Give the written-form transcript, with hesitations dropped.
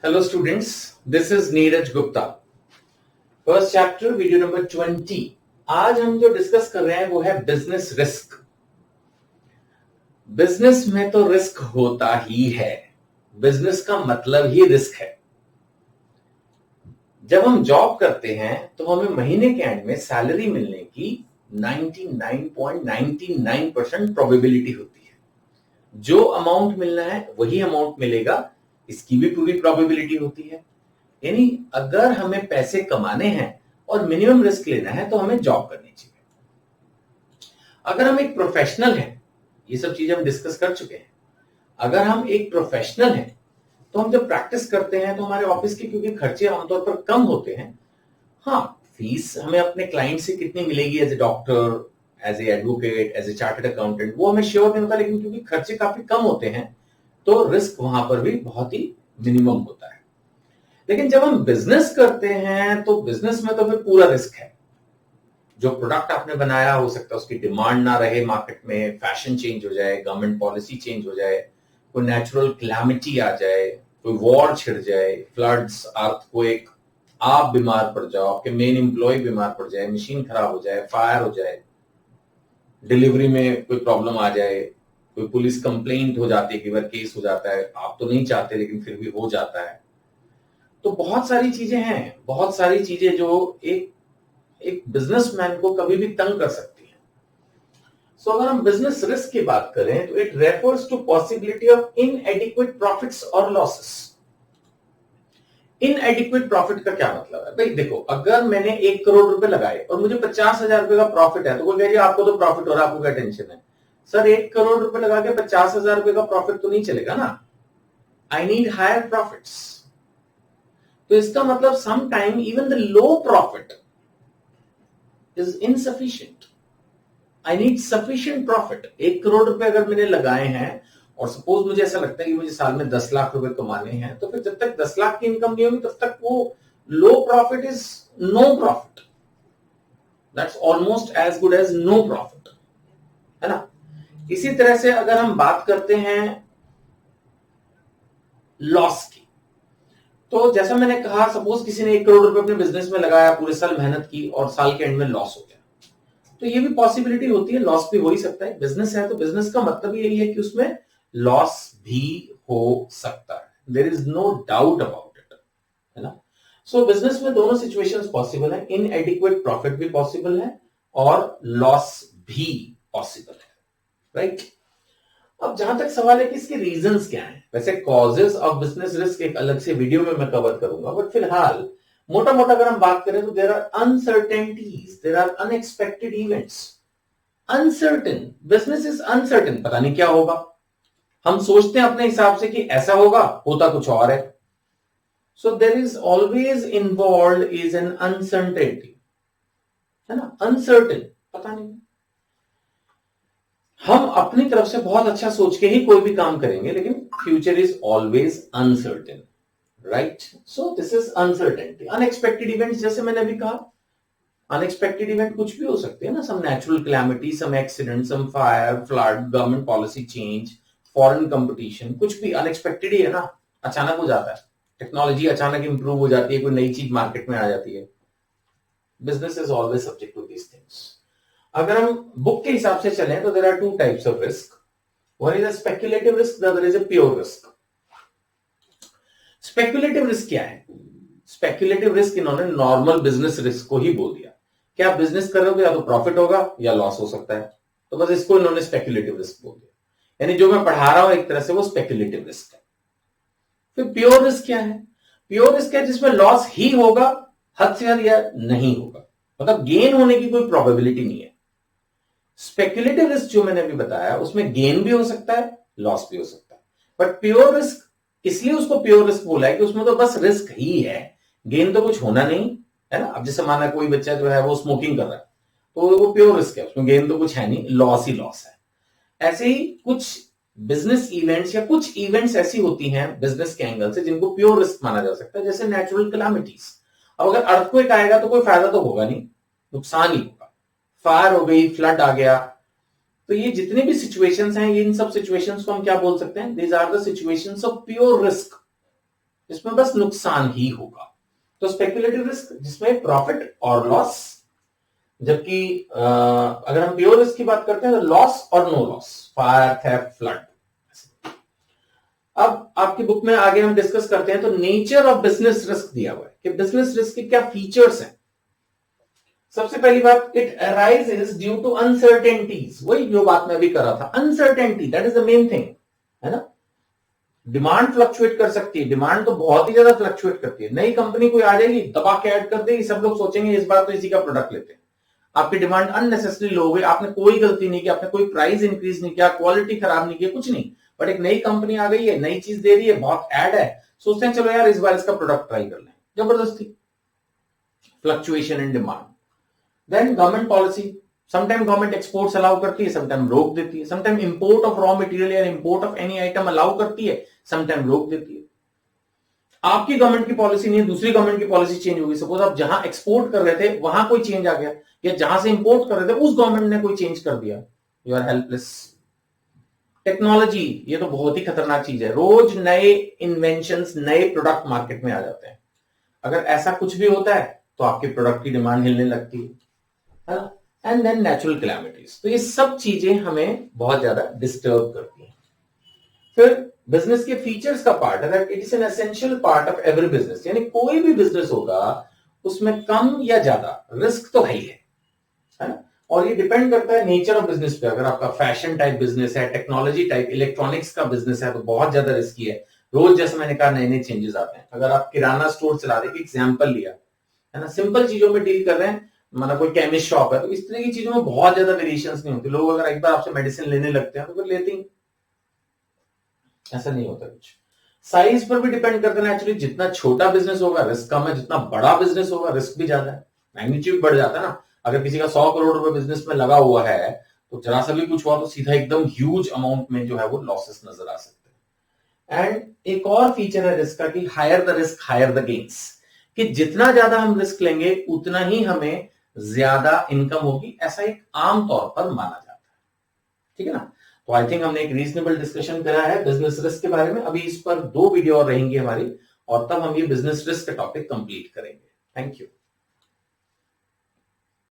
Hello students, this is Neeraj Gupta. First chapter video number 20. आज हम जो discuss कर रहे हैं वो है बिजनेस रिस्क. बिजनेस में तो रिस्क होता ही है. बिजनेस का मतलब ही रिस्क है. जब हम जॉब करते हैं तो हमें महीने के एंड में सैलरी मिलने की 99.99% प्रोबेबिलिटी होती है. जो अमाउंट मिलना है वही अमाउंट मिलेगा, इसकी भी पूरी प्रोबेबिलिटी होती है. यानी अगर हमें पैसे कमाने हैं और मिनिमम रिस्क लेना है तो हमें जॉब करनी चाहिए. अगर हम एक प्रोफेशनल हैं, ये सब चीजें हम डिस्कस कर चुके हैं. अगर हम एक प्रोफेशनल हैं तो हम जब प्रैक्टिस करते हैं तो हमारे ऑफिस के क्योंकि खर्चे आमतौर पर कम होते हैं. हाँ, फीस हमें अपने क्लाइंट से कितनी मिलेगी as a doctor, as a advocate, as a chartered accountant, वो हमें श्योर नहीं होता. लेकिन क्योंकि खर्चे काफी कम होते हैं तो रिस्क वहां पर भी बहुत ही मिनिमम होता है. लेकिन जब हम बिजनेस करते हैं तो बिजनेस में तो फिर पूरा रिस्क है. जो प्रोडक्ट आपने बनाया हो सकता है उसकी डिमांड ना रहे मार्केट में, फैशन चेंज हो जाए, गवर्नमेंट पॉलिसी चेंज हो जाए, कोई नेचुरल क्लैमिटी आ जाए, कोई वॉर छिड़ जाए, फ्लड्स, अर्थक्वेक, आप बीमार पड़ जाओ, आपके मेन एम्प्लॉय बीमार पड़ जाए, मशीन खराब हो जाए, फायर हो जाए, डिलीवरी में कोई प्रॉब्लम आ जाए, कोई पुलिस कंप्लेंट हो जाती है, कि केस हो जाता है. आप तो नहीं चाहते लेकिन फिर भी हो जाता है. तो बहुत सारी चीजें हैं, बहुत सारी चीजें जो एक बिजनेसमैन को कभी भी तंग कर सकती हैं. सो अगर हम बिजनेस रिस्क की बात करें तो it refers to possibility of इनएडिक्वेट profits और लॉसेस. इनएडिक्वेट प्रॉफिट का क्या मतलब है? भाई देखो, अगर मैंने 1 करोड़ रुपए लगाए और मुझे 50,000 रुपए का प्रॉफिट है तो कोई कहे आपको तो प्रॉफिट हो रहा है, आपको क्या टेंशन है? सर, 1 करोड़ रुपए लगा के 50,000 रुपए का प्रॉफिट तो नहीं चलेगा ना. I need higher profits. तो इसका मतलब some time even the low profit is insufficient. I need sufficient profit. 1 crore रुपए अगर मैंने लगाए हैं और सपोज मुझे ऐसा लगता है कि मुझे साल में 10 लाख रुपए कमाने हैं, तो फिर जब तक 10 लाख की इनकम नहीं होगी तब तक वो low profit is no profit. That's almost as good as no profit, है ना. इसी तरह से अगर हम बात करते हैं लॉस की, तो जैसा मैंने कहा, सपोज किसी ने 1 करोड़ रुपए अपने बिजनेस में लगाया, पूरे साल मेहनत की और साल के एंड में लॉस हो गया, तो ये भी पॉसिबिलिटी होती है. लॉस भी हो ही सकता है. बिजनेस है तो बिजनेस का मतलब यही है कि उसमें लॉस भी हो सकता है. There is no doubt about it, है ना. सो बिजनेस में दोनों सिचुएशंस पॉसिबल है. इनएडिक्वेट प्रॉफिट भी पॉसिबल है और लॉस भी पॉसिबल है, राइट. अब जहां तक सवाल है कि इसके रीजंस क्या हैं, वैसे कॉजेस ऑफ बिजनेस रिस्क एक अलग से वीडियो में मैं कवर करूंगा, बट फिलहाल मोटा मोटा अगर हम बात करें तो there are uncertainties, there are unexpected events. Uncertain, business is uncertain. पता नहीं क्या होगा. हम सोचते हैं अपने हिसाब से कि ऐसा होगा, होता कुछ और है. So there is always involve is an uncertainty, है ना. अनसर्टेन, पता नहीं. हम अपनी तरफ से बहुत अच्छा सोच के ही कोई भी काम करेंगे, लेकिन future is always uncertain, right. So this is uncertainty. Unexpected events, जैसे मैंने अभी कहा, अनएक्सपेक्टेड इवेंट कुछ भी हो सकते हैं ना. Some natural calamity, some accident, some fire, flood, government policy change, foreign competition, कुछ भी अनएक्सपेक्टेड ही है ना. अचानक हो जाता है. टेक्नोलॉजी अचानक इंप्रूव हो जाती है, कोई नई चीज मार्केट में आ जाती है. Business is always subject to these things. अगर हम बुक के हिसाब से चलें तो there are 2 types of risk. One is a speculative risk, the other is a pure risk. Speculative risk क्या है? स्पेक्युलेटिव रिस्क इन्होंने नॉर्मल बिजनेस रिस्क को ही बोल दिया कि आप बिजनेस कर रहे हो तो या तो प्रॉफिट होगा या लॉस हो सकता है, तो बस इसको इन्होंने स्पेक्युलेटिव रिस्क बोल दिया. यानी जो मैं पढ़ा रहा हूं एक तरह से वो स्पेक्युलेटिव रिस्क है. फिर प्योर रिस्क क्या है? प्योर रिस्क है जिसमें लॉस ही होगा, हद से हद या नहीं होगा, मतलब गेन होने की कोई प्रोबेबिलिटी नहीं है. स्पेक्युलेटिव रिस्क जो मैंने अभी बताया उसमें गेन भी हो सकता है, लॉस भी हो सकता है. बट प्योर रिस्क, इसलिए उसको प्योर रिस्क बोला है कि उसमें तो बस रिस्क ही है, गेन तो कुछ होना नहीं, है ना. अब जैसे माना कोई बच्चा जो है वो स्मोकिंग कर रहा है तो वो प्योर रिस्क है, उसमें गेन तो कुछ है नहीं, लॉस ही लॉस है. ऐसे ही कुछ बिजनेस इवेंट्स या कुछ इवेंट्स ऐसी होती हैं बिजनेस के एंगल से जिनको प्योर रिस्क माना जा सकता है, जैसे नेचुरल कैलामिटीज. अब अगर अर्थक्वेक आएगा तो कोई फायदा तो होगा नहीं, नुकसान ही होगा. फायर हो गई, फ्लड आ गया, तो ये जितने भी सिचुएशंस हैं, इन सब सिचुएशंस को हम क्या बोल सकते हैं? These are the situations of pure risk. इसमें बस नुकसान ही होगा। तो स्पेकुलेटिव रिस्क जिसमें प्रॉफिट और लॉस, जबकि अगर हम प्योर रिस्क की बात करते हैं तो लॉस और no loss, fire, theft, flood. अब आपकी बुक में आगे हम डिस्कस करते हैं तो नेचर ऑफ बिजनेस रिस्क दिया हुआ है कि बिजनेस रिस्क के क्या फीचर्स हैं। सबसे पहली बात, it arises due to uncertainties, वही जो बात मैं अभी कर रहा था, uncertainty that is the main thing, है ना। डिमांड फ्लक्चुएट कर सकती है, डिमांड तो बहुत ही ज्यादा फ्लक्चुएट करती है। नई कंपनी कोई आ जाएगी, दबा के ऐड कर देगी, सब लोग सोचेंगे इस बार तो इसी का प्रोडक्ट लेते हैं, आपकी डिमांड अननेसेसरी लो हो गई, आपने कोई गलती नहीं की, आपने कोई प्राइस इंक्रीज नहीं किया, क्वालिटी खराब नहीं की, कुछ नहीं, बट एक नई कंपनी आ गई है, नई चीज दे रही है, बहुत ऐड है, सोचते हैं चलो यार इस बार इसका प्रोडक्ट ट्राई कर लें, जबरदस्ती, fluctuation in demand. Then government policy, sometime government exports allow करती है, समटाइम रोक देती है, sometime import of raw material या import of any item allow करती है, समटाइम रोक देती है। आपकी गवर्नमेंट की पॉलिसी नहीं है, दूसरी गवर्नमेंट की पॉलिसी चेंज होगी, सपोज आप जहां एक्सपोर्ट कर रहे थे वहां कोई चेंज आ गया, या जहां से इंपोर्ट कर रहे थे उस गवर्नमेंट ने कोई चेंज कर दिया, यू आर हेल्पलेस। टेक्नोलॉजी, ये तो बहुत ही खतरनाक चीज है, रोज नए इन्वेंशंस, नए प्रोडक्ट मार्केट में आ जाते हैं, अगर ऐसा कुछ भी होता है तो आपके प्रोडक्ट की डिमांड हिलने लगती है ना। एंड देन नेचुरल कैलामिटीज, तो ये सब चीजें हमें बहुत ज्यादा डिस्टर्ब करती हैं। फिर बिजनेस के फीचर्स का पार्ट है, it is an essential part of every business, यानी कोई भी बिजनेस होगा उसमें कम या ज्यादा रिस्क तो है ही है ना। और ये डिपेंड करता है नेचर ऑफ बिजनेस पे, अगर आपका फैशन टाइप बिजनेस है, टेक्नोलॉजी टाइप, इलेक्ट्रॉनिक्स का बिजनेस है तो बहुत ज्यादा रिस्की है, रोज जैसे मैंने कहा नए नए चेंजेस आते हैं। अगर आप किराना स्टोर चला रहे, एग्जाम्पल लिया है ना, सिंपल चीजों में डील कर रहे हैं, मतलब कोई केमिस्ट शॉप है, तो इस तरह की चीजों में बहुत ज्यादा वेरिएशंस नहीं होती, लोग अगर एक बार आपसे मेडिसिन लेने लगते हैं तो फिर लेते ही, ऐसा नहीं होता कुछ। साइज पर भी डिपेंड करता है नेचुरली, जितना छोटा बिजनेस होगा रिस्क कम है, जितना बड़ा बिजनेस होगा रिस्क भी ज्यादा है, मैग्नीट्यूड बढ़ जाता है ना। अगर किसी का 100 करोड़ रुपए बिजनेस में लगा हुआ है तो जरा सा भी कुछ हुआ तो सीधा एकदम ह्यूज अमाउंट में जो है वो लॉसेस नजर आ सकते हैं। एंड एक और फीचर है रिस्क का कि higher the risk higher the gains, कि जितना ज्यादा हम रिस्क लेंगे उतना ही हमें ज्यादा इनकम होगी, ऐसा एक आम तौर पर माना जाता है, ठीक है ना। तो आई थिंक हमने एक रीजनेबल डिस्कशन करा है बिजनेस रिस्क के बारे में। अभी इस पर 2 वीडियो और रहेंगी हमारी, और तब हम ये बिजनेस रिस्क का टॉपिक कंप्लीट करेंगे। Thank you.